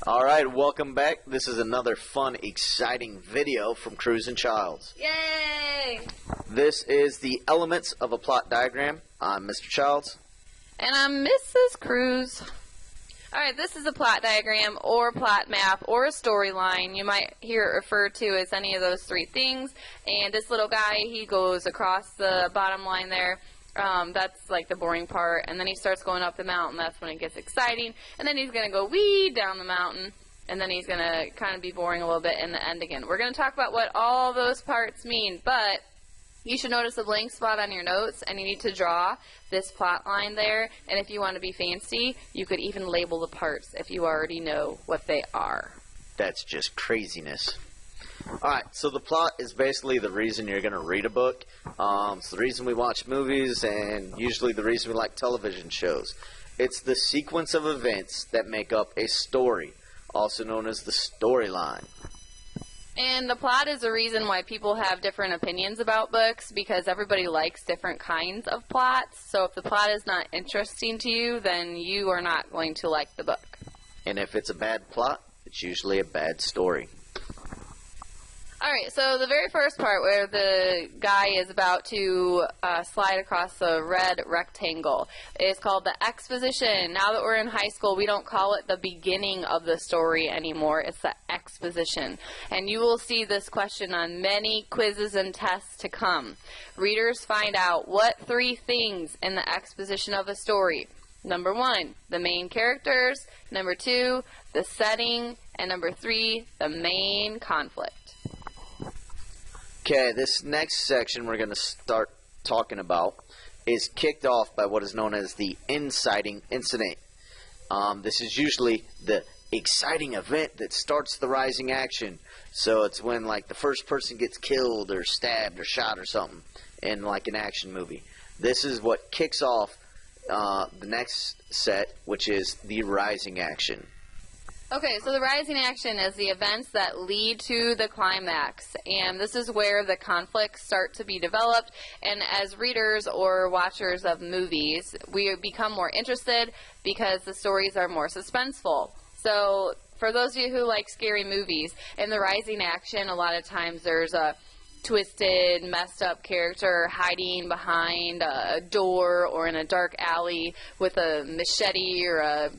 Alright, welcome back. This is another fun, exciting video from Kruse and Childs. Yay! This is the elements of a plot diagram. I'm Mr. Childs. And I'm Mrs. Kruse. Alright, this is a plot diagram or plot map or a storyline. You might hear it referred to as any of those three things. And this little guy, he goes across the bottom line there. That's like the boring part, and then he starts going up the mountain. That's when it gets exciting, and then he's going to go wee down the mountain, and then he's going to kind of be boring a little bit in the end again. We're going to talk about what all those parts mean, but you should notice a blank spot on your notes, and you need to draw this plot line there, and if you want to be fancy, you could even label the parts if you already know what they are. That's just craziness. Alright, so the plot is basically the reason you're going to read a book. It's the reason we watch movies, and usually the reason we like television shows. It's the sequence of events that make up a story, also known as the storyline. And the plot is the reason why people have different opinions about books, because everybody likes different kinds of plots. So if the plot is not interesting to you, then you are not going to like the book. And if it's a bad plot, it's usually a bad story. Alright, so the very first part where the guy is about to slide across the red rectangle is called the exposition. Now that we're in high school, we don't call it the beginning of the story anymore. It's the exposition. And you will see this question on many quizzes and tests to come. Readers find out what three things in the exposition of a story. Number 1, the main characters. Number 2, the setting. And number 3, the main conflict. Okay, this next section we're going to start talking about is kicked off by what is known as the inciting incident. This is usually the exciting event that starts the rising action. So it's when like the first person gets killed or stabbed or shot or something in like an action movie. This is what kicks off the next set, which is the rising action. Okay, so the rising action is the events that lead to the climax, and this is where the conflicts start to be developed, and as readers or watchers of movies, we become more interested because the stories are more suspenseful. So, for those of you who like scary movies, in the rising action, a lot of times there's a twisted, messed up character hiding behind a door or in a dark alley with a machete or a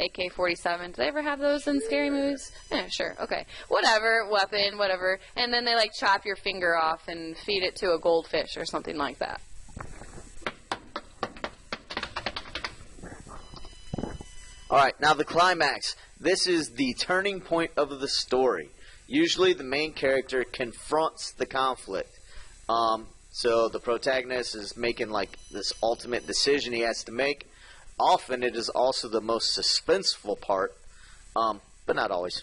AK-47. Do they ever have those in scary movies? Yeah, sure. Okay. Whatever. Weapon, whatever. And then they like chop your finger off and feed it to a goldfish or something like that. Alright, now the climax. This is the turning point of the story. Usually the main character confronts the conflict. So the protagonist is making like this ultimate decision he has to make. Often it is also the most suspenseful part, but not always.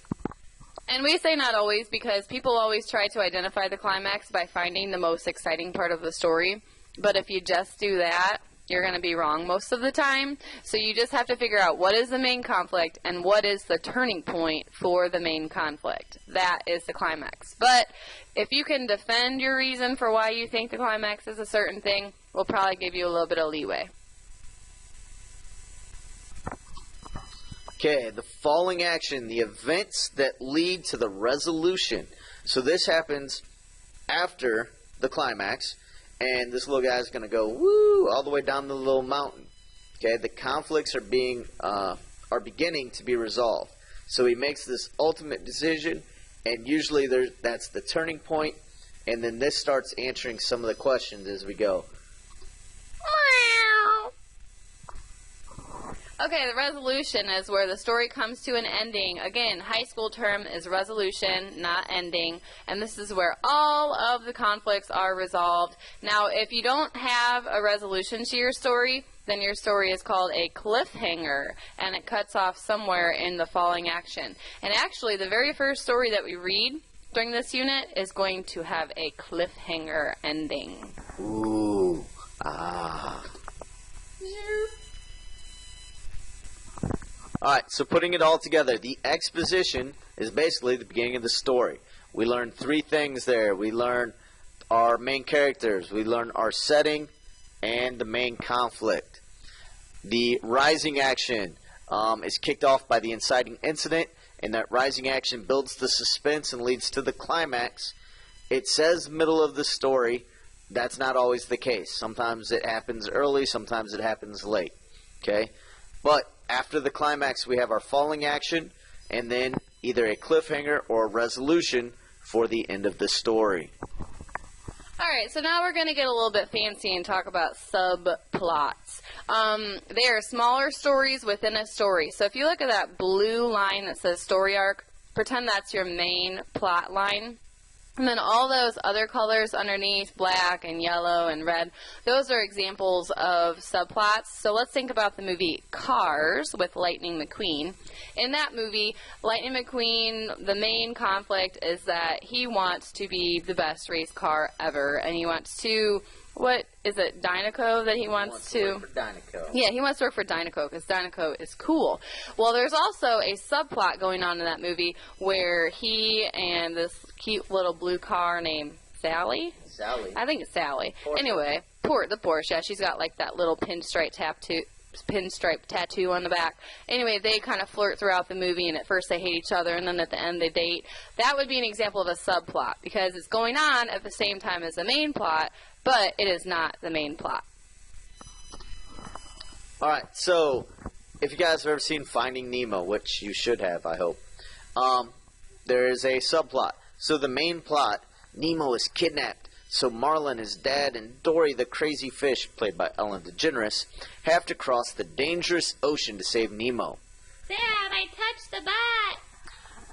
And we say not always because people always try to identify the climax by finding the most exciting part of the story. But if you just do that, you're going to be wrong most of the time. So you just have to figure out what is the main conflict and what is the turning point for the main conflict. That is the climax. But if you can defend your reason for why you think the climax is a certain thing, we'll probably give you a little bit of leeway. Okay, the falling action, the events that lead to the resolution. So this happens after the climax, and this little guy's going to go woo all the way down the little mountain. Okay, the conflicts are beginning to be resolved. So he makes this ultimate decision, and usually that's the turning point, and then this starts answering some of the questions as we go. Okay, the resolution is where the story comes to an ending. Again, high school term is resolution, not ending. And this is where all of the conflicts are resolved. Now, if you don't have a resolution to your story, then your story is called a cliffhanger. And it cuts off somewhere in the falling action. And actually, the very first story that we read during this unit is going to have a cliffhanger ending. Ooh. Ah. Alright, so putting it all together, the exposition is basically the beginning of the story. We learn three things there. We learn our main characters, we learn our setting, and the main conflict. The rising action, is kicked off by the inciting incident, and that rising action builds the suspense and leads to the climax. It says middle of the story. That's not always the case. Sometimes it happens early, sometimes it happens late. Okay? But after the climax, we have our falling action, and then either a cliffhanger or a resolution for the end of the story. Alright, so now we're going to get a little bit fancy and talk about subplots. They are smaller stories within a story. So if you look at that blue line that says story arc, pretend that's your main plot line. And then all those other colors underneath, black and yellow and red, those are examples of subplots. So let's think about the movie Cars with Lightning McQueen. In that movie, Lightning McQueen, the main conflict is that he wants to be the best race car ever, and he wants to, what is it, Dynaco that he wants to work for Dynaco. Yeah, he wants to work for Dynaco because Dynaco is cool. Well, there's also a subplot going on in that movie where he and this cute little blue car named Sally? Sally. I think it's Sally. Porsche. Anyway, the Porsche, yeah, she's got like that little pinstripe tattoo on the back. Anyway, they kind of flirt throughout the movie, and at first they hate each other, and then at the end they date. That would be an example of a subplot because it's going on at the same time as the main plot, but it is not the main plot. Alright, so if you guys have ever seen Finding Nemo, which you should have, I hope, there is a subplot. So the main plot, Nemo is kidnapped. So Marlin, his dad, and Dory the crazy fish, played by Ellen DeGeneres, have to cross the dangerous ocean to save Nemo. Dad, I touched the butt!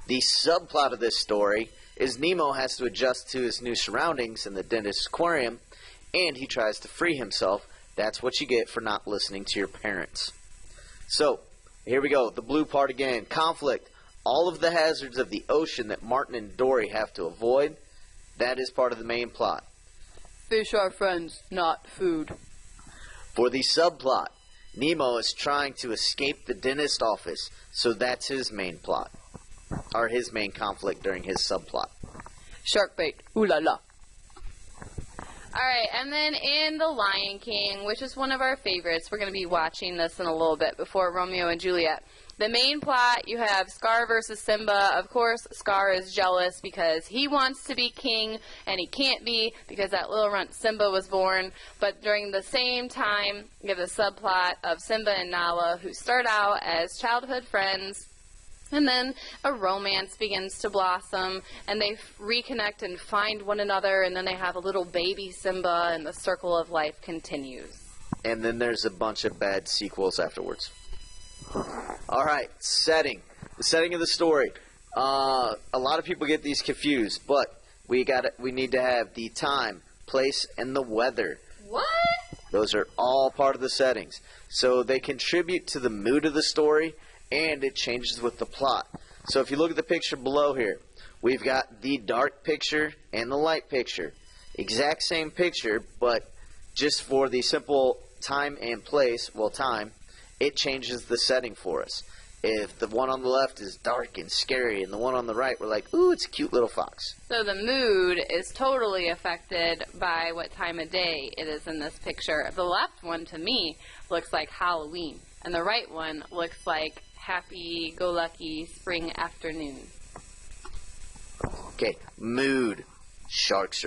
The subplot of this story is Nemo has to adjust to his new surroundings in the dentist's aquarium, and he tries to free himself. That's what you get for not listening to your parents. So, here we go, the blue part again. Conflict. All of the hazards of the ocean that Martin and Dory have to avoid, that is part of the main plot. Fish are friends, not food. For the subplot, Nemo is trying to escape the dentist office, so that's his main plot. Or his main conflict during his subplot. Shark bait, ooh la la. Alright, and then in The Lion King, which is one of our favorites, we're going to be watching this in a little bit before Romeo and Juliet. The main plot, you have Scar versus Simba. Of course, Scar is jealous because he wants to be king, and he can't be because that little runt Simba was born. But during the same time, you have the subplot of Simba and Nala, who start out as childhood friends, and then a romance begins to blossom, and they reconnect and find one another, and then they have a little baby Simba, and the circle of life continues. And then there's a bunch of bad sequels afterwards. Alright, setting. The setting of the story. A lot of people get these confused, but we need to have the time, place, and the weather. What? Those are all part of the settings. So they contribute to the mood of the story, and it changes with the plot. So if you look at the picture below here, we've got the dark picture and the light picture. Exact same picture, but just for the simple time and place, time, it changes the setting for us. If the one on the left is dark and scary, and the one on the right, we're like, ooh, it's a cute little fox. So the mood is totally affected by what time of day it is in this picture. The left one, to me, looks like Halloween, and the right one looks like happy-go-lucky spring afternoon. Okay, mood. Sharks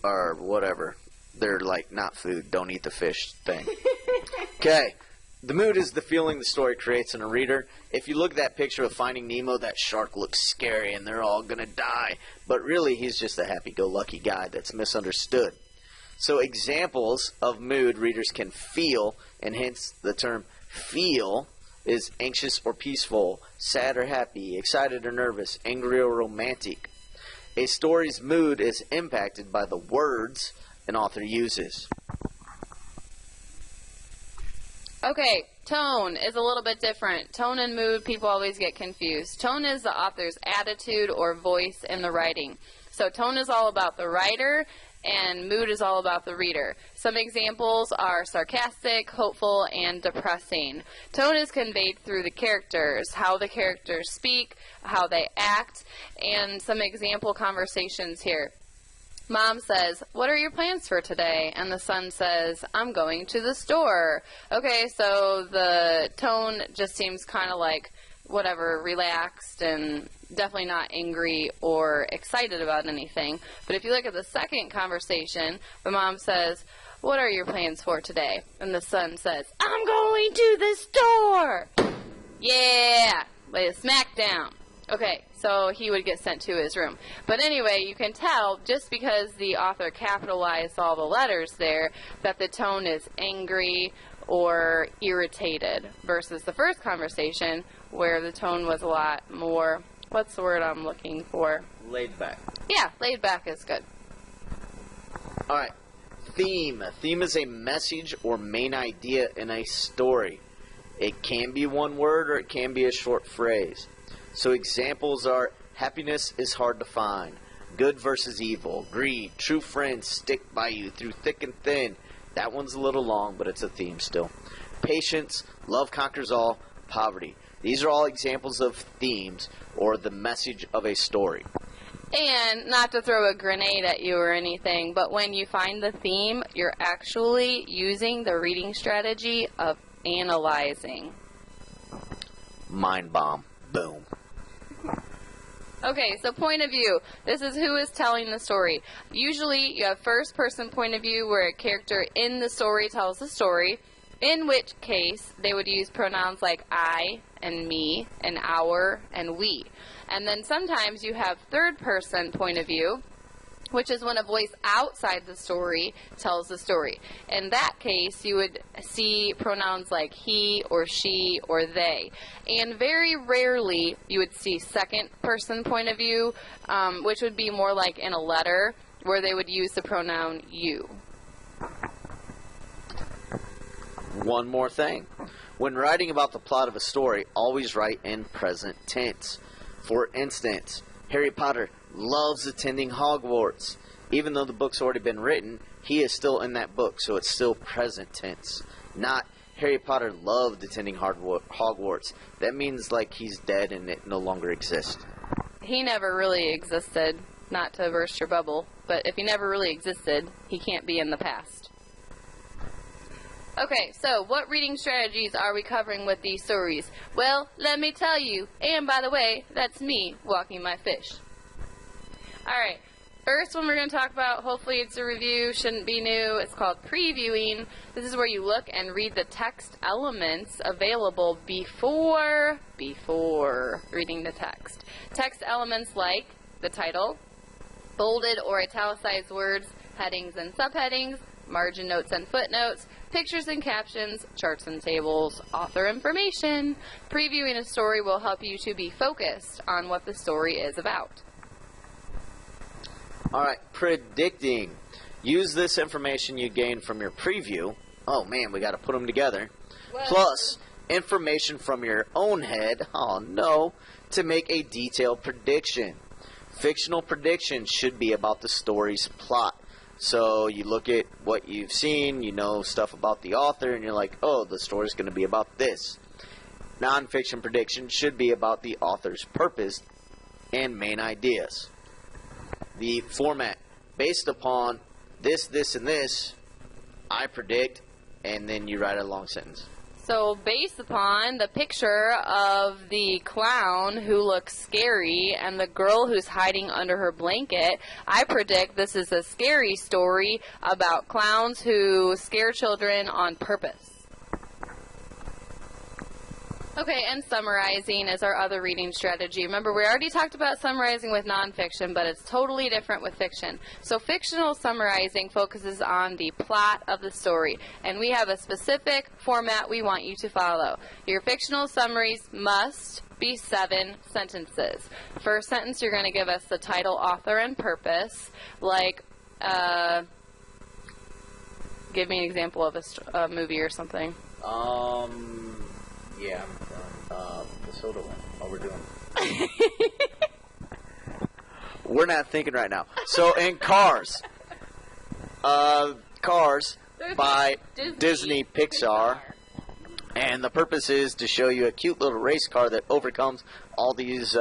are whatever. They're like not food. Don't eat the fish thing. Okay. The mood is the feeling the story creates in a reader. If you look at that picture of Finding Nemo, that shark looks scary and they're all going to die. But really, he's just a happy-go-lucky guy that's misunderstood. So examples of mood readers can feel, and hence the term feel, is anxious or peaceful, sad or happy, excited or nervous, angry or romantic. A story's mood is impacted by the words an author uses. Okay, tone is a little bit different. Tone and mood, people always get confused. Tone is the author's attitude or voice in the writing. So tone is all about the writer, and mood is all about the reader. Some examples are sarcastic, hopeful, and depressing. Tone is conveyed through the characters, how the characters speak, how they act, and some example conversations here. Mom says, "What are your plans for today?" And the son says, "I'm going to the store." Okay, so the tone just seems kind of like, whatever, relaxed and definitely not angry or excited about anything. But if you look at the second conversation, the mom says, "What are your plans for today?" And the son says, "I'm going to the store." Yeah, lay a smack down. Okay, so he would get sent to his room. But anyway, you can tell, just because the author capitalized all the letters there, that the tone is angry or irritated versus the first conversation where the tone was a lot more, what's the word I'm looking for? Laid back. Yeah, laid back is good. All right. Theme. Theme is a message or main idea in a story. It can be one word or it can be a short phrase. So examples are: happiness is hard to find, good versus evil, greed, true friends stick by you through thick and thin. That one's a little long, but it's a theme still. Patience, love conquers all, poverty. These are all examples of themes or the message of a story. And not to throw a grenade at you or anything, but when you find the theme, you're actually using the reading strategy of analyzing. Mind bomb. Boom. Okay, so point of view. This is who is telling the story. Usually you have first person point of view where a character in the story tells the story, in which case they would use pronouns like I and me and our and we. And then sometimes you have third person point of view, which is when a voice outside the story tells the story. In that case, you would see pronouns like he or she or they. And very rarely you would see second person point of view, which would be more like in a letter where they would use the pronoun you. One more thing. When writing about the plot of a story, always write in present tense. For instance, Harry Potter loves attending Hogwarts. Even though the book's already been written, he is still in that book, so it's still present tense. Not Harry Potter loved attending Hogwarts. That means like he's dead and it no longer exists. He never really existed, not to burst your bubble, but if he never really existed, he can't be in the past. Okay, so what reading strategies are we covering with these stories? Well, let me tell you, and by the way, that's me walking my fish. Alright, first one we're going to talk about, hopefully it's a review, shouldn't be new, it's called previewing. This is where you look and read the text elements available before reading the text. Text elements like the title, bolded or italicized words, headings and subheadings, margin notes and footnotes, pictures and captions, charts and tables, author information. Previewing a story will help you to be focused on what the story is about. Alright, predicting. Use this information you gain from your preview. Oh man, we got to put them together. Well, Plus, information from your own head, oh no, to make a detailed prediction. Fictional predictions should be about the story's plot. So you look at what you've seen, you know stuff about the author, and you're like, oh, the story's going to be about this. Nonfiction predictions should be about the author's purpose and main ideas. The format, based upon this, and this, I predict, and then you write a long sentence. So based upon the picture of the clown who looks scary and the girl who's hiding under her blanket, I predict this is a scary story about clowns who scare children on purpose. Okay, and summarizing is our other reading strategy. Remember, we already talked about summarizing with nonfiction, but it's totally different with fiction. So fictional summarizing focuses on the plot of the story, and we have a specific format we want you to follow. Your fictional summaries must be 7 sentences. First sentence, you're going to give us the title, author, and purpose, like, give me an example of a movie or something. Yeah, the soda one. Oh, we're doing. We're not thinking right now. So in Cars. Cars by Disney Pixar. And the purpose is to show you a cute little race car that overcomes all these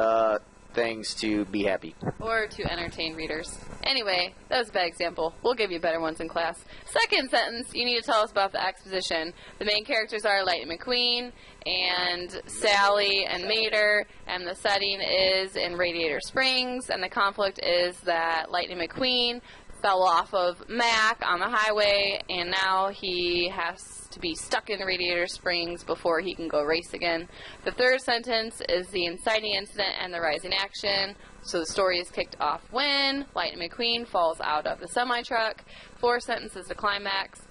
things to be happy. Or to entertain readers. Anyway, that was a bad example. We'll give you better ones in class. Second sentence, you need to tell us about the exposition. The main characters are Lightning McQueen and Sally and Mater, and the setting is in Radiator Springs, and the conflict is that Lightning McQueen fell off of Mac on the highway, and now he has to be stuck in Radiator Springs before he can go race again. The third sentence is the inciting incident and the rising action. So the story is kicked off when Lightning McQueen falls out of the semi-truck. Fourth sentence is the climax.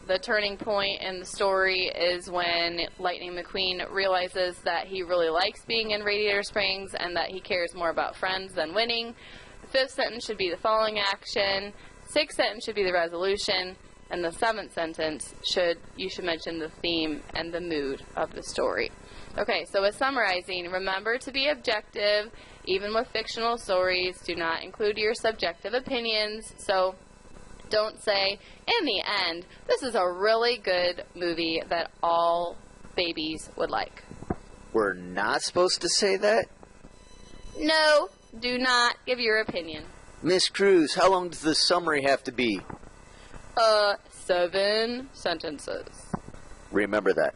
The turning point in the story is when Lightning McQueen realizes that he really likes being in Radiator Springs and that he cares more about friends than winning. The fifth sentence should be the falling action. Sixth sentence should be the resolution. And the seventh sentence you should mention the theme and the mood of the story. Okay, so with summarizing, remember to be objective. Even with fictional stories, do not include your subjective opinions. So don't say, in the end, this is a really good movie that all babies would like. We're not supposed to say that? No, do not give your opinion. Miss Kruse, how long does the summary have to be? 7 sentences. Remember that.